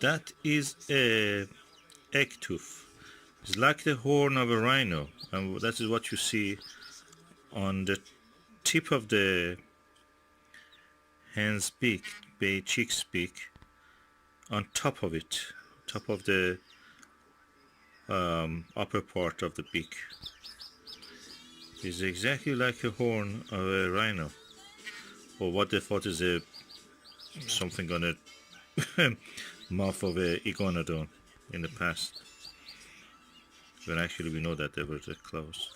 That is a egg tooth. It's like the horn of a rhino, and that is what you see on the tip of the hen's beak, chick's beak, on top of it, top of the upper part of the beak. It's exactly like a horn of a rhino, or what they thought is a something on a mouth of a iguanodon in the past. When actually we know that they were the claws.